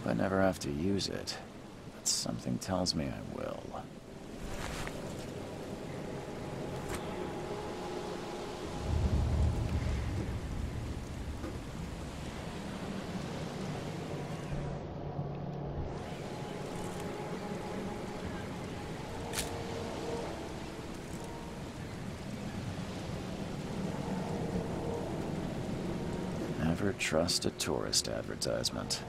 I never have to use it, but something tells me I will. Never trust a tourist advertisement.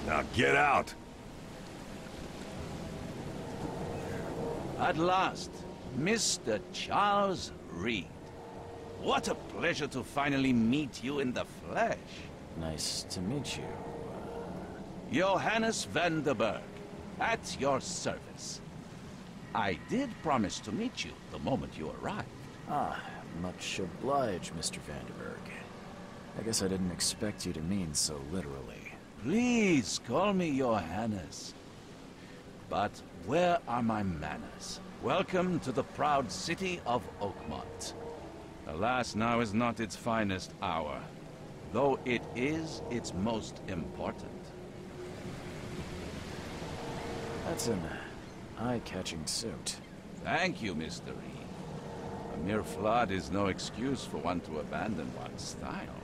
Now get out! At last, Mr. Charles Reed. What a pleasure to finally meet you in the flesh. Nice to meet you. Johannes van der Berg, at your service. I did promise to meet you the moment you arrived. Ah, much obliged, Mr. Vanderberg. I guess I didn't expect you to mean so literally. Please call me Johannes. But where are my manners? Welcome to the proud city of Oakmont. Alas, now is not its finest hour, though it is its most important. That's an eye-catching suit. Thank you, Mr. Reed. A mere flood is no excuse for one to abandon one's style.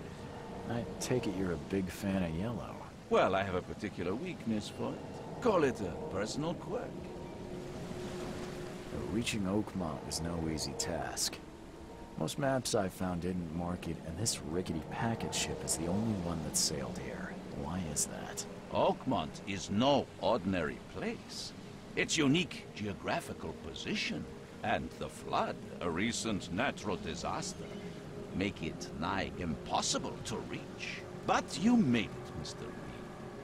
I take it you're a big fan of yellow. Well, I have a particular weakness for it. Call it a personal quirk. Reaching Oakmont was no easy task. Most maps I found didn't mark it, and this rickety packet ship is the only one that sailed here. Why is that? Oakmont is no ordinary place. Its unique geographical position and the flood, a recent natural disaster, make it nigh impossible to reach. But you made it, Mr. Reed.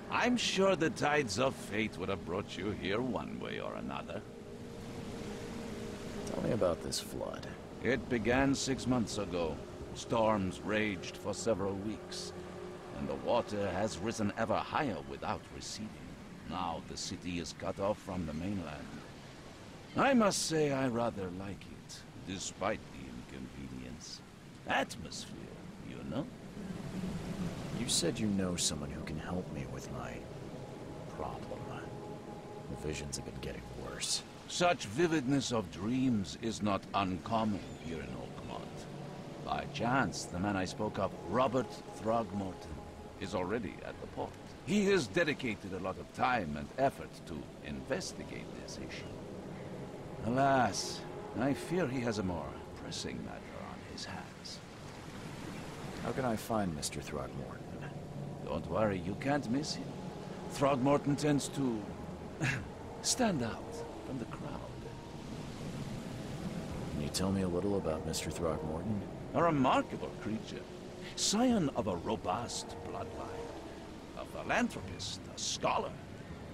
I'm sure the tides of fate would have brought you here one way or another. Tell me about this flood. It began 6 months ago. Storms raged for several weeks, and the water has risen ever higher without receding. Now the city is cut off from the mainland. I must say I rather like it, despite the inconvenience. Atmosphere, you know? You said you know someone who can help me with my problem. The visions have been getting worse. Such vividness of dreams is not uncommon here in Oakmont. By chance, the man I spoke of, Robert Throgmorton, is already at the port. He has dedicated a lot of time and effort to investigate this issue. Alas, I fear he has a more pressing matter on his hands. How can I find Mr. Throgmorton? Don't worry, you can't miss him. Throgmorton tends to stand out from the crowd. Can you tell me a little about Mr. Throgmorton? A remarkable creature. scion of a robust bloodline, a philanthropist, a scholar,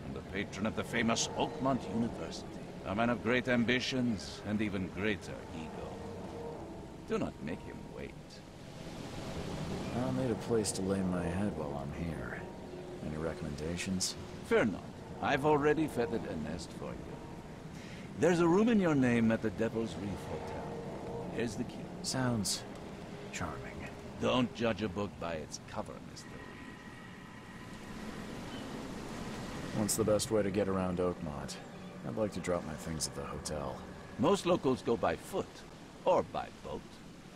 and the patron of the famous Oakmont University. A man of great ambitions and even greater ego. Do not make him wait. I'll need a place to lay my head while I'm here. Any recommendations? Fear not. I've already feathered a nest for you. There's a room in your name at the Devil's Reef Hotel. Here's the key. Sounds charming. Don't judge a book by its cover, Mr. What's the best way to get around Oakmont? I'd like to drop my things at the hotel. Most locals go by foot, or by boat.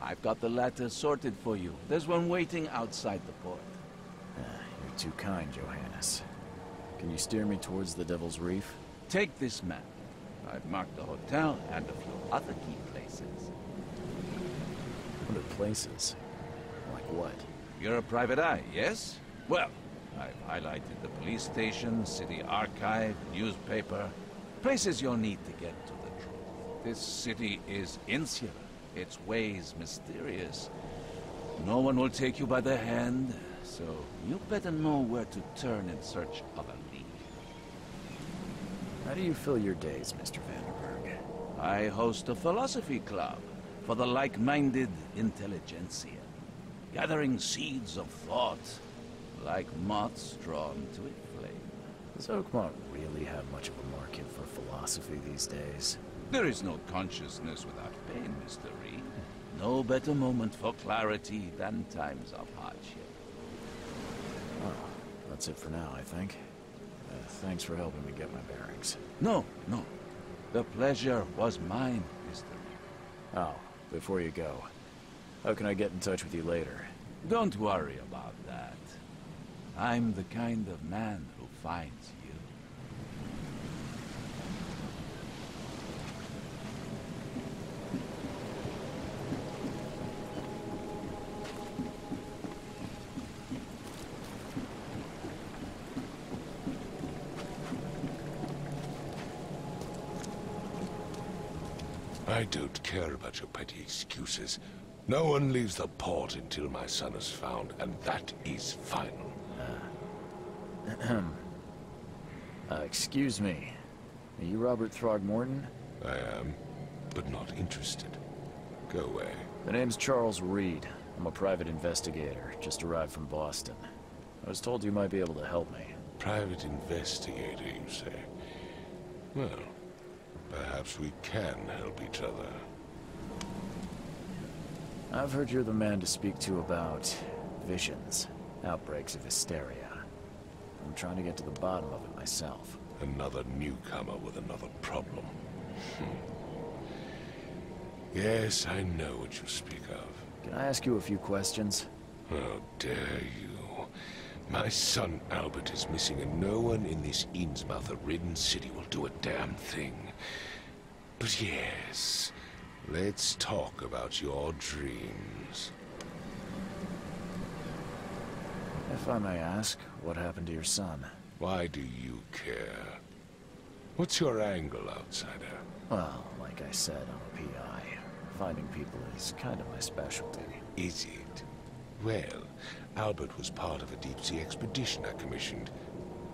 I've got the latter sorted for you. There's one waiting outside the port. You're too kind, Johannes. Can you steer me towards the Devil's Reef? Take this map. I've marked the hotel and a few other key places. Other places? Like what? You're a private eye, yes? Well, I've highlighted the police station, city archive, newspaper. Places you'll need to get to the truth. This city is insular, its ways mysterious. No one will take you by the hand, so you better know where to turn in search of a lead. How do you fill your days, Mr. Vanderberg? I host a philosophy club for the like-minded intelligentsia, gathering seeds of thought like moths drawn to a flame. Does Oakmont really have much of a market for philosophy these days? There is no consciousness without pain, Mr. Reed. No better moment for clarity than times of hardship. Oh, that's it for now, I think. Thanks for helping me get my bearings. No. The pleasure was mine, Mr. Reed. Oh, before you go, how can I get in touch with you later? Don't worry about that. I'm the kind of man who finds you. I don't care about your petty excuses. No one leaves the port until my son is found, and that is final. Excuse me. Are you Robert Throgmorton? I am, but not interested. Go away. The name's Charles Reed. I'm a private investigator, just arrived from Boston. I was told you might be able to help me. Private investigator, you say? Well, perhaps we can help each other. I've heard you're the man to speak to about visions, outbreaks of hysteria. I'm trying to get to the bottom of it myself. Another newcomer with another problem. Yes, I know what you speak of. Can I ask you a few questions? How dare you? My son Albert is missing, and no one in this Innsmouth-ridden city will do a damn thing. But yes, let's talk about your dreams. If I may ask, what happened to your son? Why do you care? What's your angle, outsider? Well, like I said, I'm a PI. Finding people is kind of my specialty. Is it? Well, Albert was part of a deep-sea expedition I commissioned.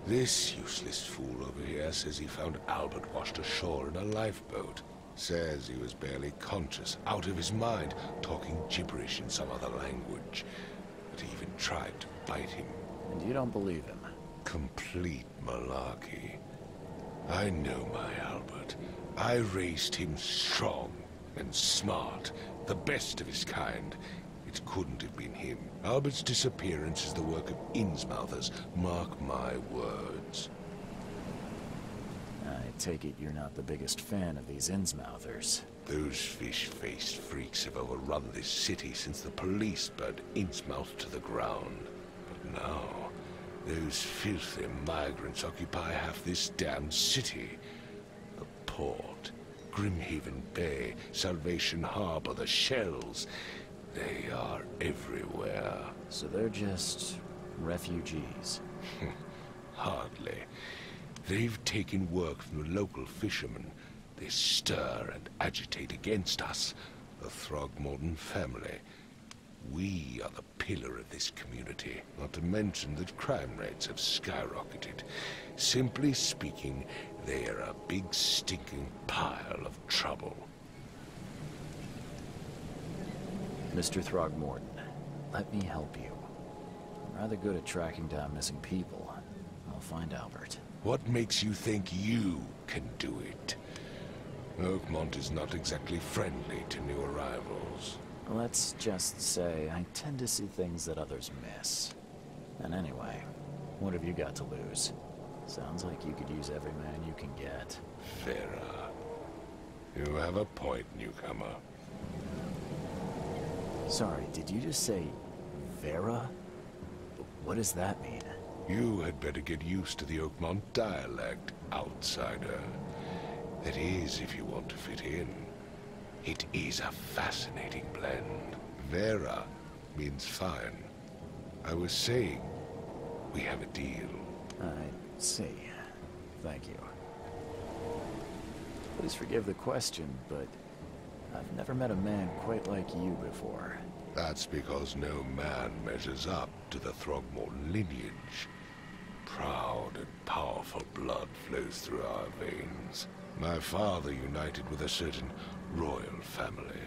This useless fool over here says he found Albert washed ashore in a lifeboat. Says he was barely conscious, out of his mind, talking gibberish in some other language. But he even tried to bite him. And you don't believe him? Complete malarkey. I know my Albert. I raised him strong and smart, the best of his kind. It couldn't have been him. Albert's disappearance is the work of Innsmouthers, mark my words. I take it you're not the biggest fan of these Innsmouthers. Those fish-faced freaks have overrun this city since the police burned Innsmouth to the ground. But now, those filthy migrants occupy half this damned city. The port, Grimhaven Bay, Salvation Harbor, the shells. They are everywhere. So they're just refugees? Hardly. They've taken work from the local fishermen. They stir and agitate against us, the Throgmorton family. We are the pillar of this community, not to mention that crime rates have skyrocketed. Simply speaking, they are a big stinking pile of trouble. Mr. Throgmorton, let me help you. I'm rather good at tracking down missing people. I'll find Albert. What makes you think you can do it? Oakmont is not exactly friendly to new arrivals. Let's just say I tend to see things that others miss. And anyway, what have you got to lose? Sounds like you could use every man you can get. Vera, you have a point, newcomer. Sorry, did you just say Vera? What does that mean? You had better get used to the Oakmont dialect, outsider. That is, if you want to fit in. It is a fascinating blend. Vera means fine. I was saying, we have a deal. I see. Thank you. Please forgive the question, but I've never met a man quite like you before. That's because no man measures up to the Throgmorton lineage. Proud and powerful blood flows through our veins. My father united with a certain royal family,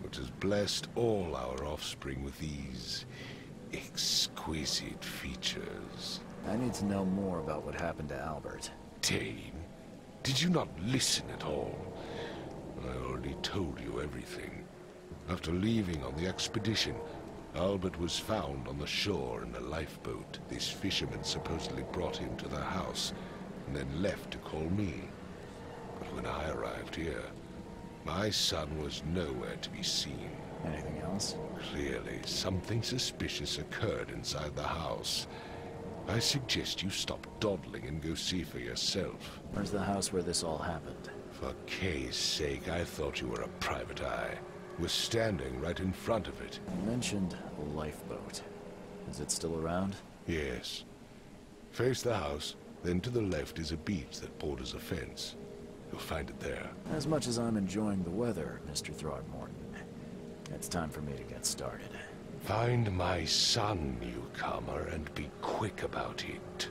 which has blessed all our offspring with these exquisite features. I need to know more about what happened to Albert. Dane, did you not listen at all? I already told you everything. After leaving on the expedition, Albert was found on the shore in a lifeboat. This fisherman supposedly brought him to the house, and then left to call me. But when I arrived here, my son was nowhere to be seen. Anything else? Clearly, something suspicious occurred inside the house. I suggest you stop dawdling and go see for yourself. Where's the house where this all happened? For Kay's sake, I thought you were a private eye. Was standing right in front of it. You mentioned a lifeboat. Is it still around? Yes. Face the house, then to the left is a beach that borders a fence. You'll find it there. As much as I'm enjoying the weather, Mr. Throgmorton, it's time for me to get started. Find my son, newcomer, and be quick about it.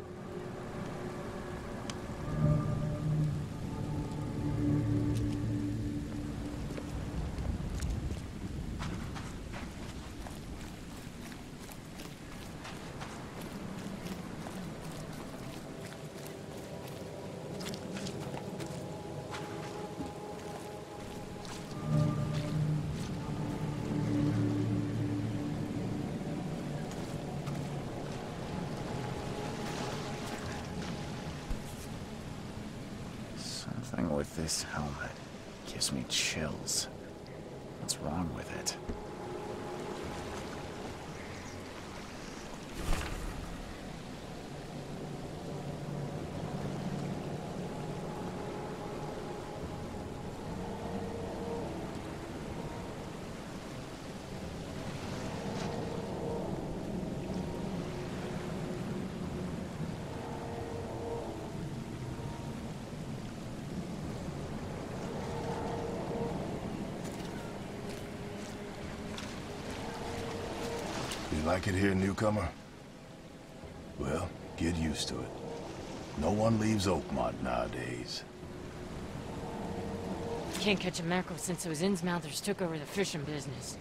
Something with this helmet gives me chills. What's wrong with it? You like it here, newcomer? Well, get used to it. No one leaves Oakmont nowadays. Can't catch a mackerel since those Innsmouthers took over the fishing business.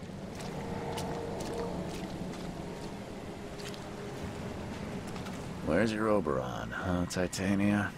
Where's your Oberon, huh, Titania?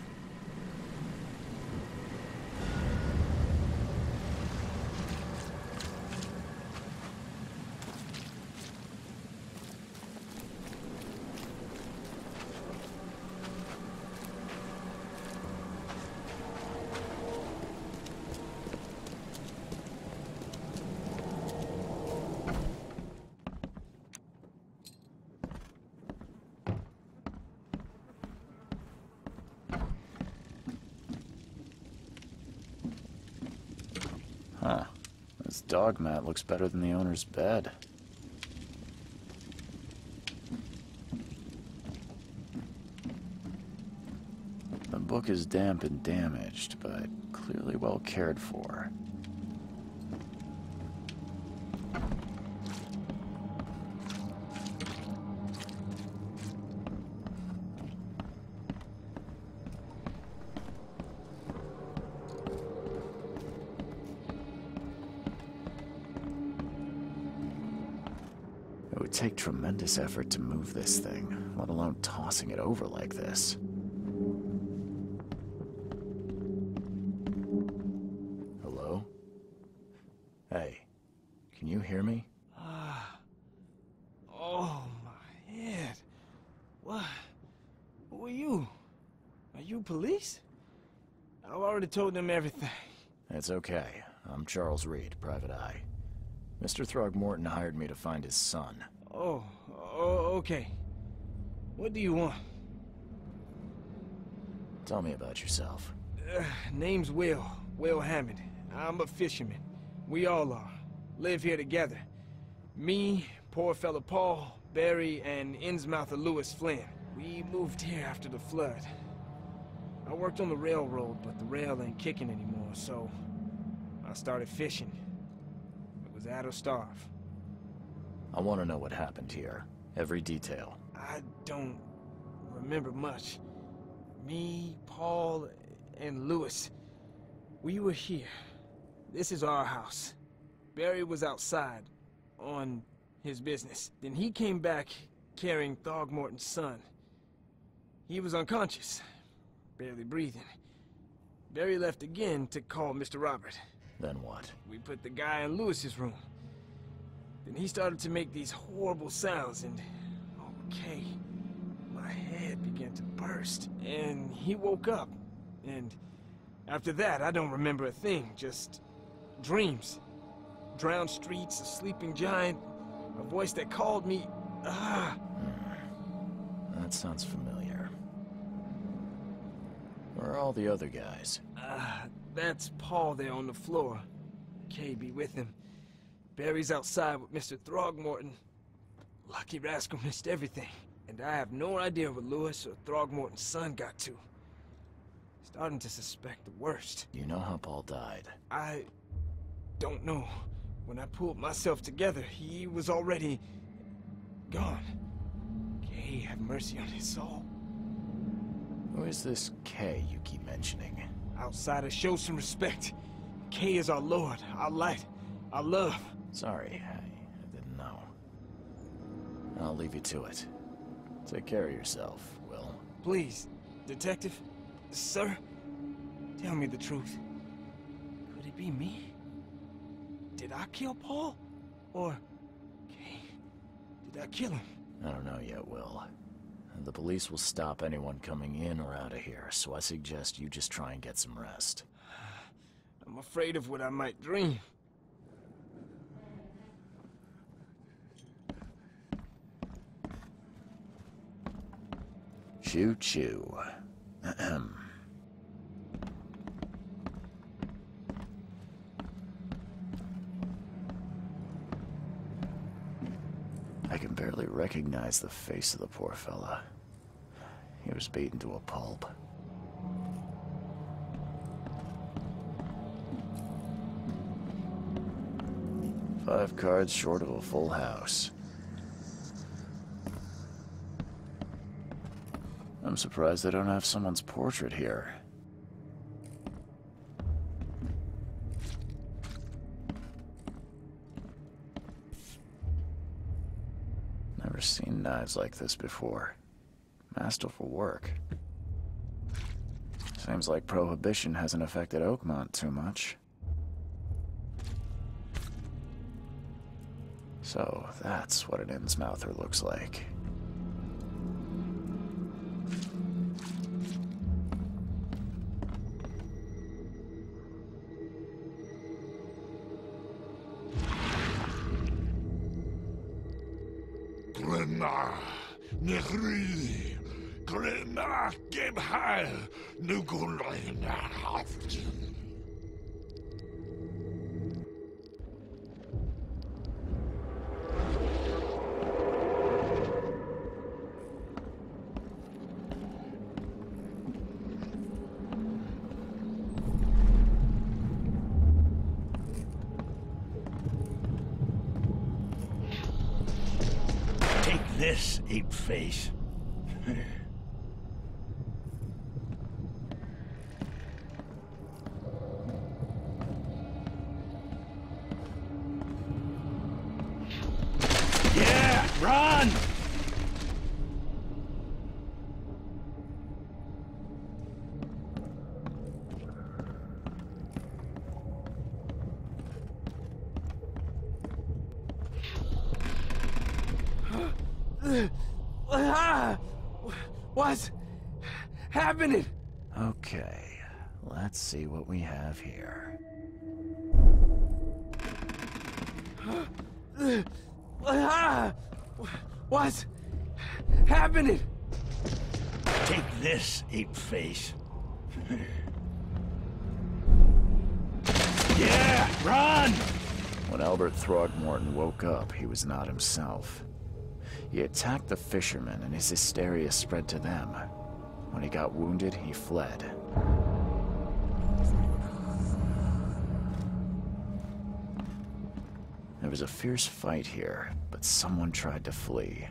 Huh. This dog mat looks better than the owner's bed. The book is damp and damaged, but clearly well cared for. would take tremendous effort to move this thing, let alone tossing it over like this. Hello? Hey, can you hear me? Oh, my head. What? Who are you? Are you police? I've already told them everything. It's okay. I'm Charles Reed, Private Eye. Mr. Throgmorton hired me to find his son. Oh, okay. What do you want? Tell me about yourself. Name's Will Hammond. I'm a fisherman. We all are. Live here together. Me, poor fella Paul, Barry, and Innsmouther Lewis Flynn. We moved here after the flood. I worked on the railroad, but the rail ain't kicking anymore, so I started fishing. It was add or starve. I want to know what happened here. Every detail. I don't remember much. Me, Paul, and Lewis, we were here. This is our house. Barry was outside, on his business. Then he came back carrying Throgmorton's son. He was unconscious, barely breathing. Barry left again to call Mr. Robert. Then what? We put the guy in Lewis's room. Then he started to make these horrible sounds and... okay, my head began to burst. And he woke up. And after that, I don't remember a thing, just dreams. Drowned streets, a sleeping giant, a voice that called me... That sounds familiar. Where are all the other guys? That's Paul there on the floor. Kay be with him. Barry's outside with Mr. Throgmorton. Lucky rascal missed everything. And I have no idea what Lewis or Throgmorton's son got to. Starting to suspect the worst. You know how Paul died? I don't know. When I pulled myself together, he was already gone. Kay have mercy on his soul. Who is this K you keep mentioning? Outsiders, show some respect. Kay is our lord, our light, our love. Sorry, I didn't know. I'll leave you to it. Take care of yourself, Will. Please, detective, sir, tell me the truth. Could it be me? Did I kill Paul? Or... Kay, did I kill him? I don't know yet, Will. The police will stop anyone coming in or out of here, so I suggest you just try and get some rest. I'm afraid of what I might dream. Choo-choo. Ahem. I can barely recognize the face of the poor fella. He was beaten to a pulp. Five cards short of a full house. I'm surprised they don't have someone's portrait here. Never seen knives like this before. Masterful work. Seems like Prohibition hasn't affected Oakmont too much. So, that's what an Innsmouther looks like. Glenna, Nechri, Glenna, Gebheil, Nugulina, Haften. This ape face. Yeah! Run! What's happening? Okay, let's see what we have here. What's happening? Take this, ape-face. Yeah, run! When Albert Throgmorton woke up, he was not himself. He attacked the fishermen, and his hysteria spread to them. When he got wounded, he fled. There was a fierce fight here, but someone tried to flee.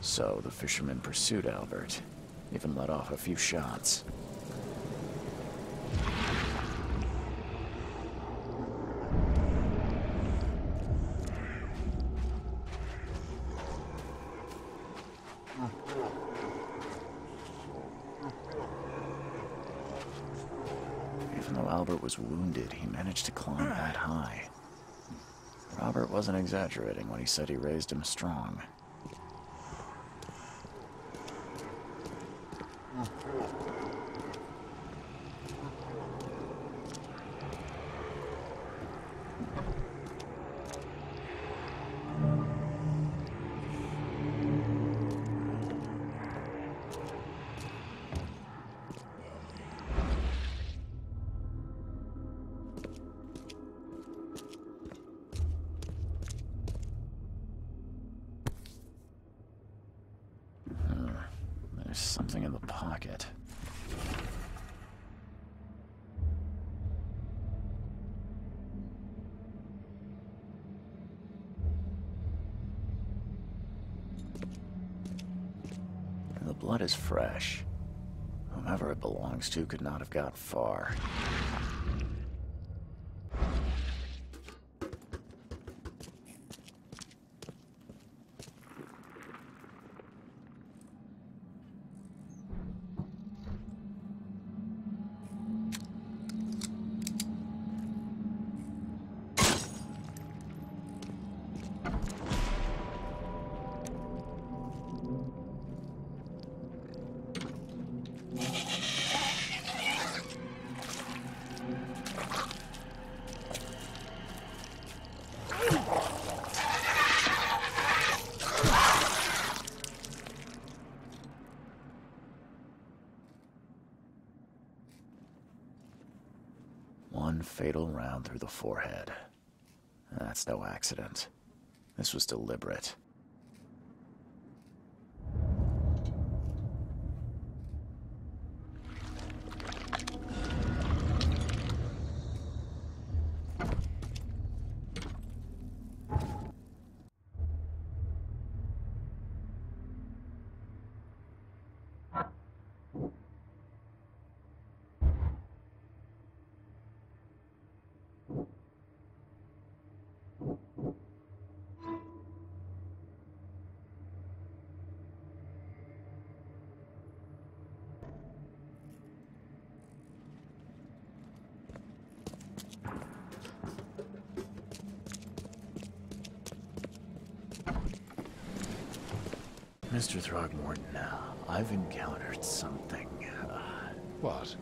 So the fishermen pursued Albert, even let off a few shots. Even though Albert was wounded, he managed to climb that high. Robert wasn't exaggerating when he said he raised him strong. There's something in the pocket. The blood is fresh. Whomever it belongs to could not have got far. One fatal round through the forehead. That's no accident. This was deliberate. Mr. Throgmorton, I've encountered something, What?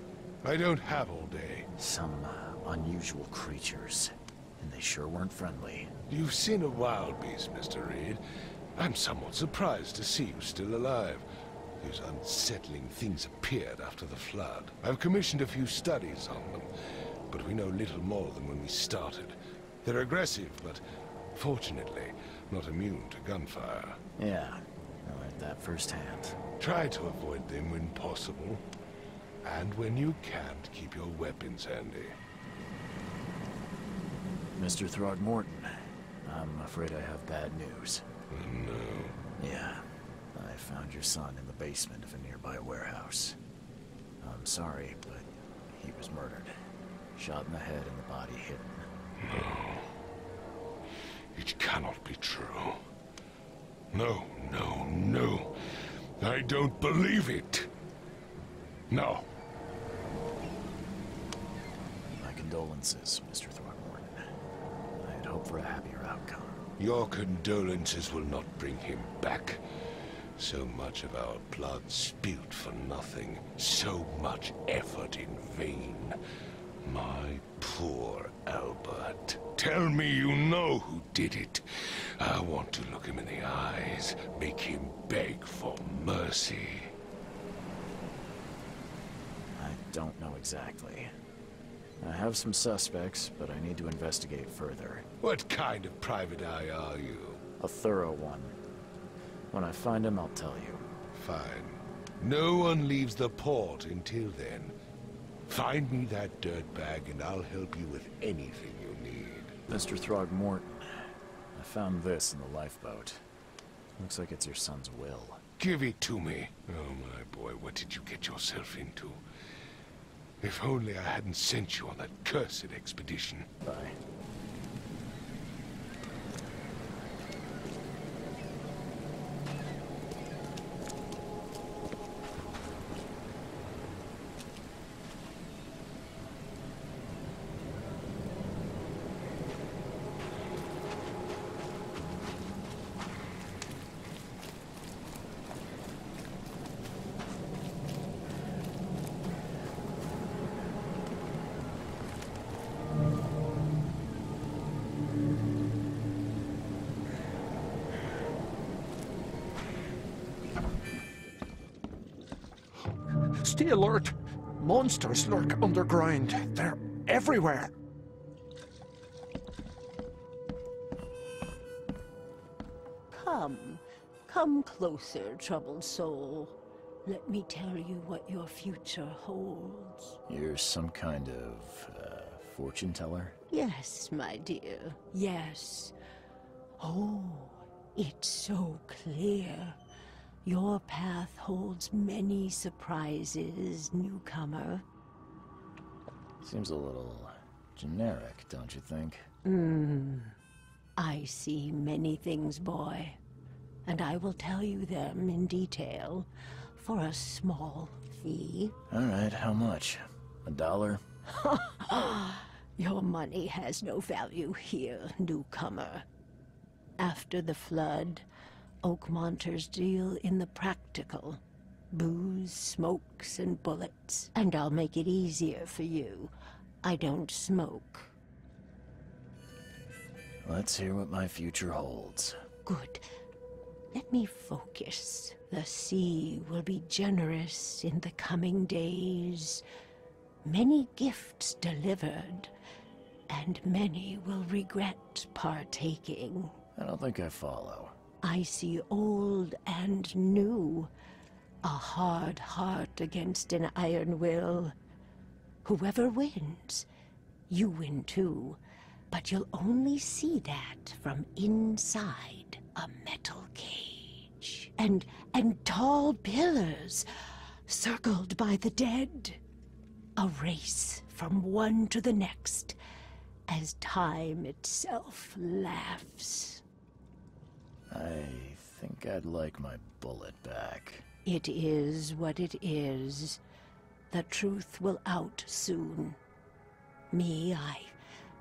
I don't have all day. some unusual creatures, and they sure weren't friendly. You've seen a wild beast, Mr. Reed. I'm somewhat surprised to see you still alive. These unsettling things appeared after the flood. I've commissioned a few studies on them, but we know little more than when we started. They're aggressive, but fortunately not immune to gunfire. Yeah, I learned that firsthand. Try to avoid them when possible. And when you can't, keep your weapons handy. Mr. Throgmorton, I'm afraid I have bad news. No. Yeah, I found your son in the basement of a nearby warehouse. I'm sorry, but he was murdered. Shot in the head and the body hidden. No. It cannot be true. No, no, no. I don't believe it. No. My condolences, Mr. Throgmorton. I had hoped for a happier outcome. Your condolences will not bring him back. So much of our blood spilled for nothing. So much effort in vain. My poor Albert. Tell me you know who did it. I want to look him in the eyes, make him beg for mercy. I don't know exactly. I have some suspects, but I need to investigate further. What kind of private eye are you? A thorough one. When I find him, I'll tell you. Fine. No one leaves the port until then. Find me that dirtbag and I'll help you with anything you need. Mr. Throgmorton, I found this in the lifeboat. Looks like it's your son's will. Give it to me. Oh, my boy, what did you get yourself into? If only I hadn't sent you on that cursed expedition. Bye. Stay alert! Monsters lurk underground. They're everywhere. Come closer, troubled soul. Let me tell you what your future holds. You're some kind of, fortune teller? Yes, my dear, yes. Oh, it's so clear. Your path holds many surprises, newcomer. Seems a little generic, don't you think? I see many things, boy, and I will tell you them in detail for a small fee. All right, how much? $1? Your money has no value here, newcomer. After the flood, Oakmonters deal in the practical. Booze, smokes, and bullets. And I'll make it easier for you. I don't smoke. Let's hear what my future holds. Good. Let me focus. The sea will be generous in the coming days. many gifts delivered, and many will regret partaking. I don't think I follow. I see old and new, a hard heart against an iron will. Whoever wins, you win too, but you'll only see that from inside a metal cage. And tall pillars, circled by the dead. A race from one to the next, as time itself laughs. I think I'd like my bullet back. It is what it is. The truth will out soon. Me, I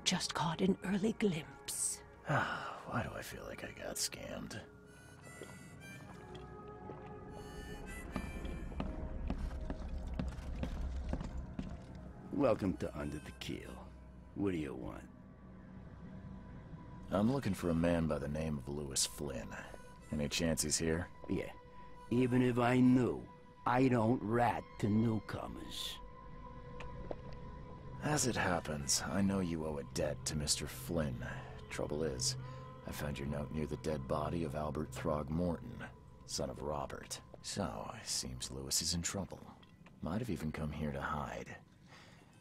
just caught an early glimpse. Why do I feel like I got scammed? Welcome to Under the Keel. What do you want? I'm looking for a man by the name of Lewis Flynn. Any chance he's here? Yeah. Even if I knew, I don't rat to newcomers. As it happens, I know you owe a debt to Mr. Flynn. Trouble is, I found your note near the dead body of Albert Throgmorton, son of Robert. So, it seems Lewis is in trouble. Might have even come here to hide.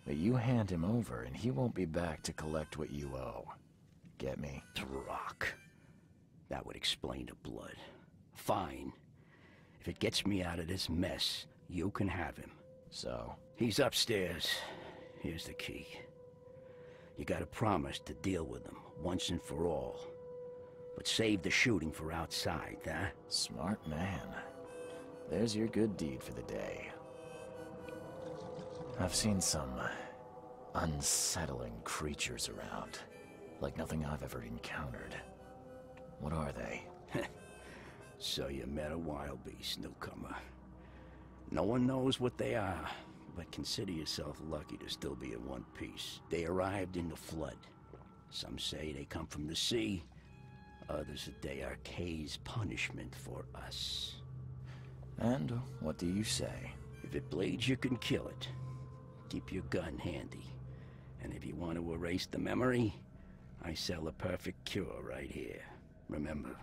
But you hand him over, and he won't be back to collect what you owe. Get me? Rock. That would explain the blood. Fine. If it gets me out of this mess, you can have him. So? He's upstairs. Here's the key. You gotta promise to deal with him, once and for all. But save the shooting for outside, huh? Smart man. There's your good deed for the day. I've seen some unsettling creatures around. Like nothing I've ever encountered. What are they? So you met a wild beast, newcomer. No one knows what they are, but consider yourself lucky to still be in one piece. They arrived in the flood. Some say they come from the sea. Others that they are Kay's punishment for us. And what do you say? If it bleeds, you can kill it. Keep your gun handy. And if you want to erase the memory, I sell a perfect cure right here. Remember,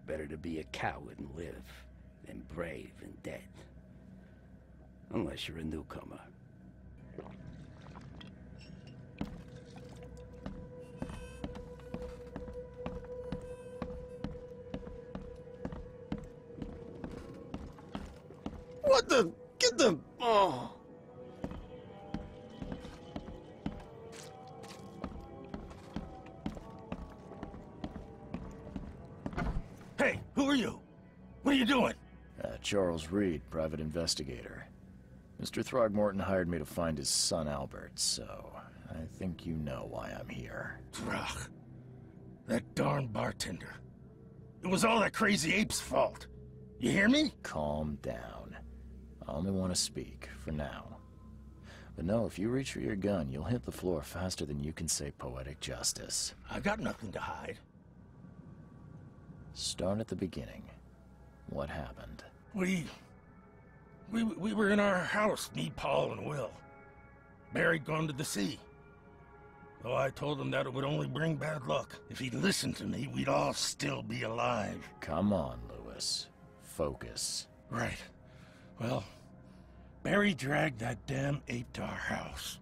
better to be a coward and live than brave and dead. Unless you're a newcomer. What the? Get the... Oh. Hey, who are you? What are you doing? Charles Reed, private investigator. Mr. Throgmorton hired me to find his son Albert, so I think you know why I'm here. Throg. That darn bartender. It was all that crazy ape's fault. You hear me? Calm down. I only want to speak, for now. But no, if you reach for your gun, you'll hit the floor faster than you can say poetic justice. I got nothing to hide. Start at the beginning. What happened? We were in our house, me, Paul, and Will. Barry'd gone to the sea. Though I told him that it would only bring bad luck. If he'd listened to me, we'd all still be alive. Come on, Lewis. Focus. Right. Well, Barry dragged that damn ape to our house.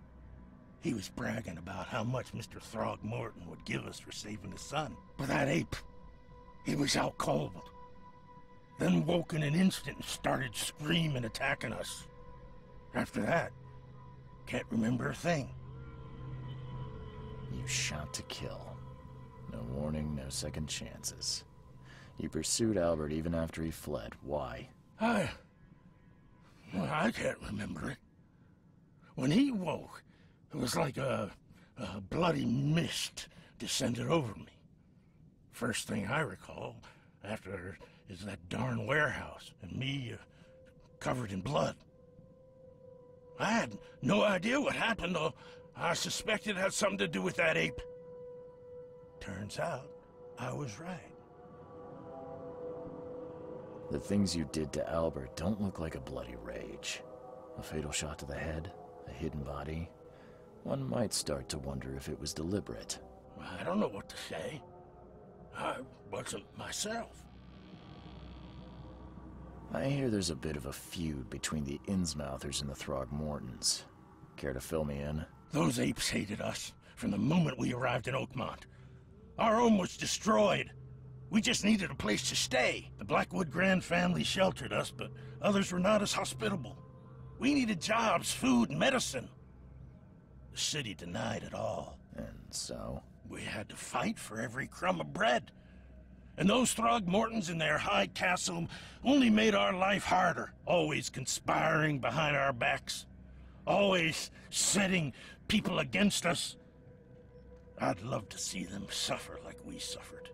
He was bragging about how much Mr. Throgmorton would give us for saving his son. But that ape, he was out cold. Then woke in an instant and started screaming, attacking us. After that, can't remember a thing. You shot to kill. No warning, no second chances. You pursued Albert even after he fled. Why? I can't remember it. When he woke, it was like a bloody mist descended over me. First thing I recall after is that darn warehouse and me covered in blood. I had no idea what happened, though I suspected it had something to do with that ape. Turns out, I was right. The things you did to Albert don't look like a bloody rage. A fatal shot to the head, a hidden body, one might start to wonder if it was deliberate. I don't know what to say. I wasn't myself. I hear there's a bit of a feud between the Innsmouthers and the Throgmortons. Care to fill me in? Those apes hated us from the moment we arrived in Oakmont. Our home was destroyed. We just needed a place to stay. The Blackwood Grand family sheltered us, but others were not as hospitable. We needed jobs, food, and medicine. The city denied it all. And so? We had to fight for every crumb of bread. And those Throgmortons in their high castle only made our life harder, always conspiring behind our backs, always setting people against us. I'd love to see them suffer like we suffered.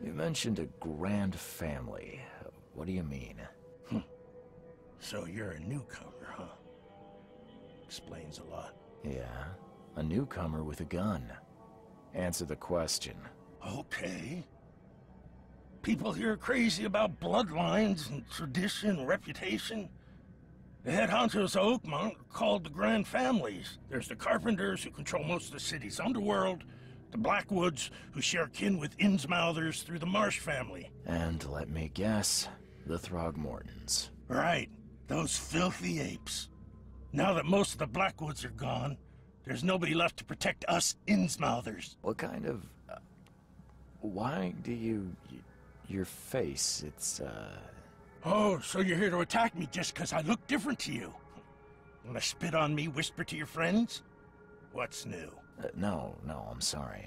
You mentioned a grand family. What do you mean? So you're a newcomer, huh? Explains a lot. Yeah, a newcomer with a gun. Answer the question. Okay. People here are crazy about bloodlines and tradition and reputation. The head honchos of Oakmont are called the Grand Families. There's the Carpenters, who control most of the city's underworld, the Blackwoods, who share kin with Innsmouthers through the Marsh family. And let me guess, the Throgmortons. Right, those filthy apes. Now that most of the Blackwoods are gone, there's nobody left to protect us Innsmouthers. What kind of... why do you... your face, it's, Oh, so you're here to attack me just because I look different to you? Wanna spit on me, whisper to your friends? What's new? No, I'm sorry.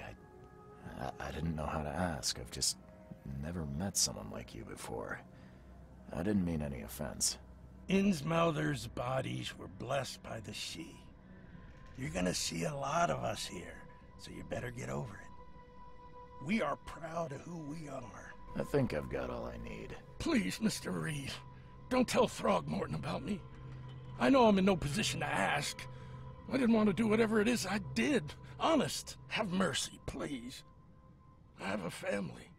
I didn't know how to ask. I've just never met someone like you before. I didn't mean any offense. Innsmouthers' bodies were blessed by the She. You're gonna see a lot of us here, so you better get over it. We are proud of who we are. I think I've got all I need. Please, Mr. Reed, don't tell Throgmorton about me. I know I'm in no position to ask. I didn't want to do whatever it is I did. Honest, have mercy, please. I have a family.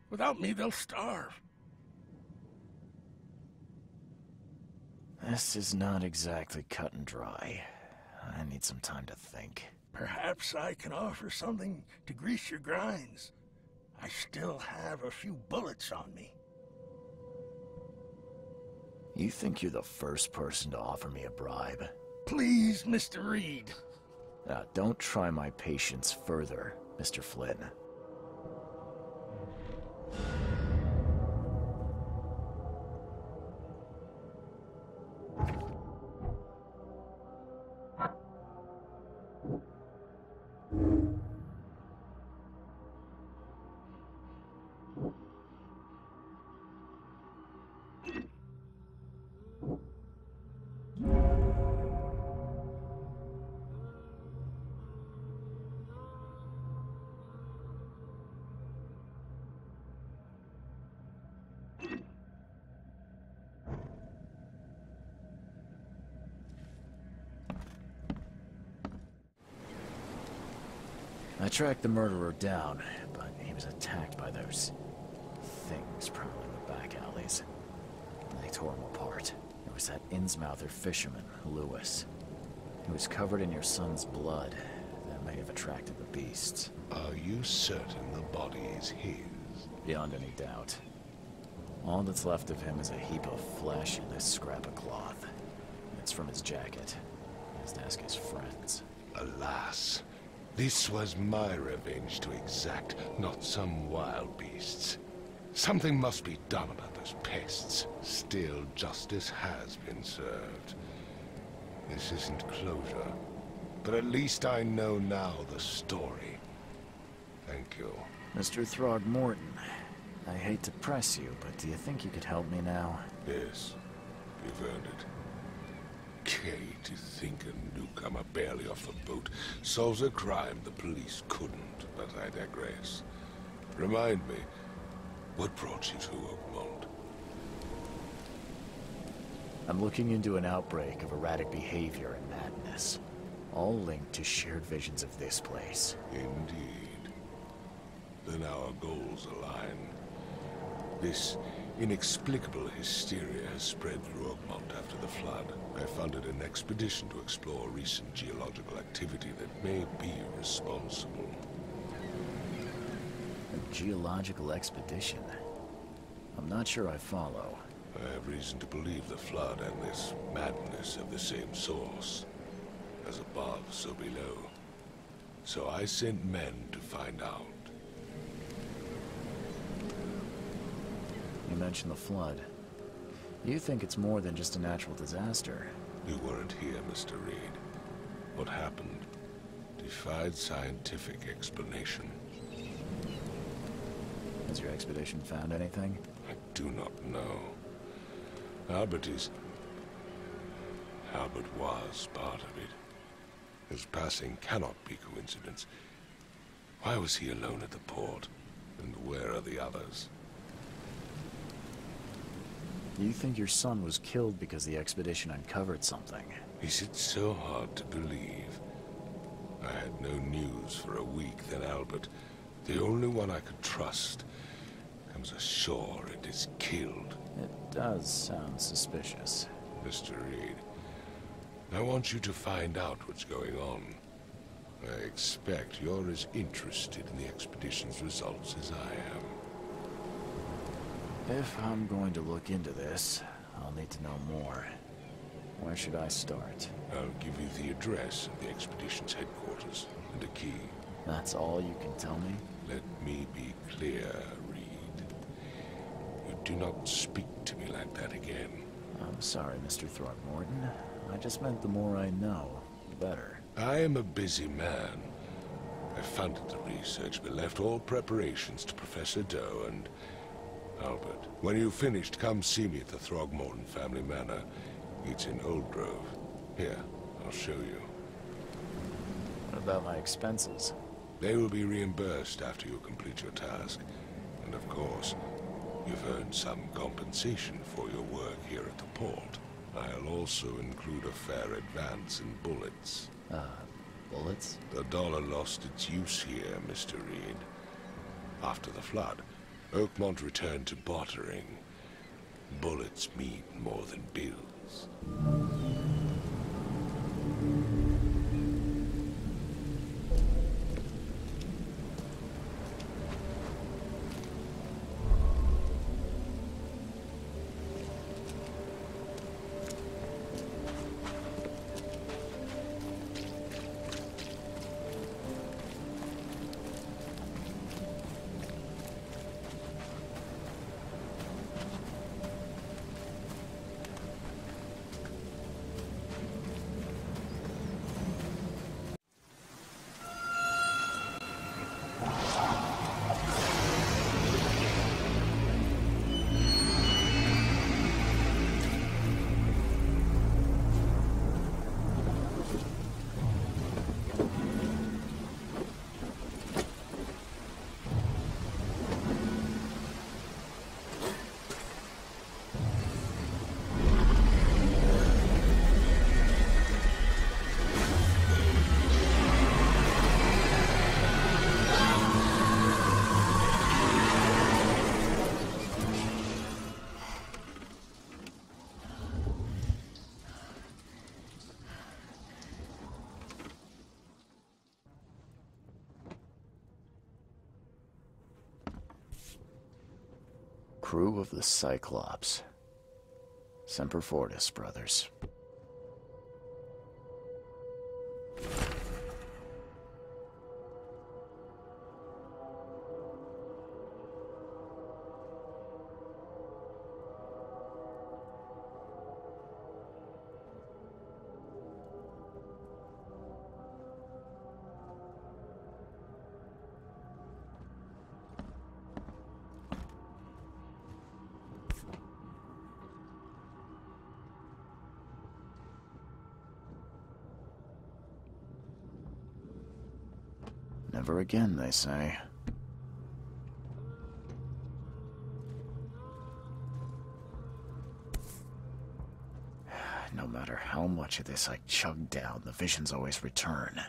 Without me, they'll starve. This is not exactly cut and dry. I need some time to think. Perhaps I can offer something to grease your grinds. I still have a few bullets on me. You think you're the first person to offer me a bribe? Please, Mr. Reed. Don't try my patience further, Mr. Flynn. I tracked the murderer down, but he was attacked by those things prowling the back alleys. They tore him apart. There was that Innsmouther fisherman, Lewis. He was covered in your son's blood. That may have attracted the beasts. Are you certain the body is his? Beyond any doubt. All that's left of him is a heap of flesh and this scrap of cloth. It's from his jacket. He has to ask his friends. Alas, this was my revenge to exact, not some wild beasts. Something must be done about those pests. Still, justice has been served. This isn't closure, but at least I know now the story. Thank you. Mr. Throgmorton, I hate to press you, but do you think you could help me now? Yes, you've earned it. Gay to think a newcomer barely off the boat solves a crime the police couldn't, but I digress. Remind me, what brought you to Oakmont? I'm looking into an outbreak of erratic behavior and madness, all linked to shared visions of this place. Indeed. Then our goals align. This Inexplicable hysteria has spread through Oakmont after the flood. I funded an expedition to explore recent geological activity that may be responsible. A geological expedition? I'm not sure I follow. I have reason to believe the flood and this madness have the same source. As above, so below. So I sent men to find out. You mentioned the flood. You think it's more than just a natural disaster? You weren't here, Mr. Reed. What happened defied scientific explanation. Has your expedition found anything? I do not know. Albert was part of it. His passing cannot be coincidence. Why was he alone at the port? And where are the others? You think your son was killed because the expedition uncovered something? Is it so hard to believe? I had no news for a week, then Albert, the only one I could trust, comes ashore and is killed. It does sound suspicious. Mr. Reed, I want you to find out what's going on. I expect you're as interested in the expedition's results as I am. If I'm going to look into this, I'll need to know more. Where should I start? I'll give you the address of the expedition's headquarters and a key. That's all you can tell me? Let me be clear, Reed. You do not speak to me like that again. I'm sorry, Mr. Throgmorton. I just meant the more I know, the better. I am a busy man. I funded the research, but left all preparations to Professor Doe and Albert. When you've finished, come see me at the Throgmorton family manor. It's in Old Grove. Here, I'll show you. What about my expenses? They will be reimbursed after you complete your task. And of course, you've earned some compensation for your work here at the port. I'll also include a fair advance in bullets. Bullets? The dollar lost its use here, Mr. Reed. After the flood, Oakmont returned to bartering. Bullets mean more than bills. Crew of the Cyclops. Semper Fortis, brothers. Never again, they say. No matter how much of this I chug down, the visions always return.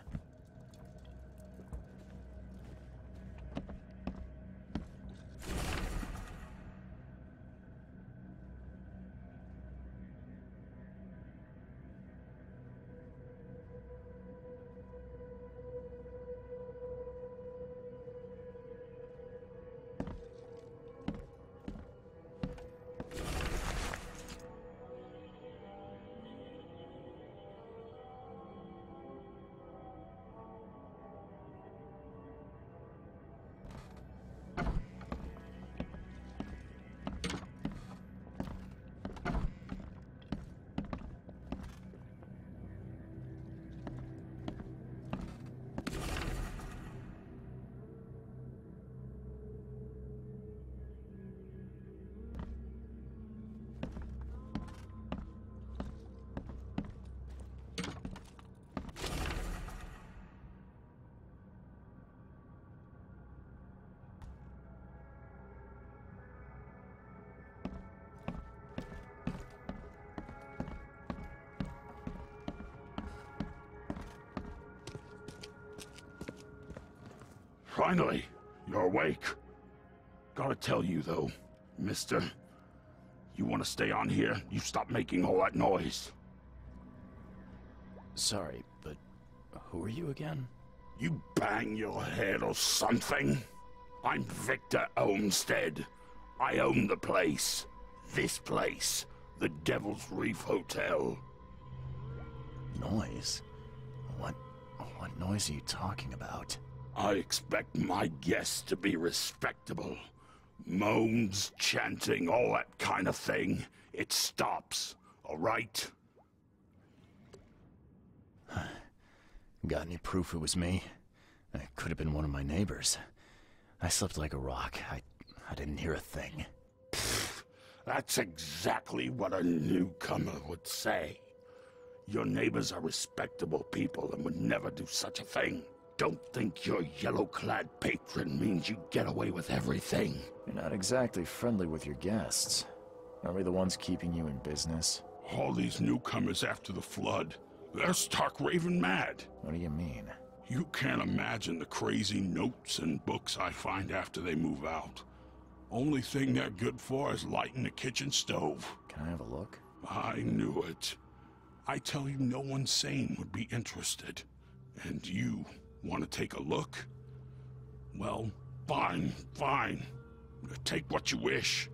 Finally, you're awake. Gotta tell you, though, mister, you want to stay on here, you stop making all that noise. Sorry, but who are you again? You bang your head or something? I'm Victor Olmsted. I own the place. This place. The Devil's Reef Hotel. Noise? What noise are you talking about? I expect my guests to be respectable. Moans, chanting, all that kind of thing. It stops, all right? Got any proof it was me? It could have been one of my neighbors. I slept like a rock. I didn't hear a thing. That's exactly what a newcomer would say. Your neighbors are respectable people and would never do such a thing. Don't think your yellow-clad patron means you get away with everything. You're not exactly friendly with your guests. Are we the ones keeping you in business? All these newcomers after the flood, they're stark raving mad. What do you mean? You can't imagine the crazy notes and books I find after they move out. Only thing they're good for is lighting the kitchen stove. Can I have a look? I knew it. I tell you, no one sane would be interested. And you want to take a look? Well, fine. Take what you wish.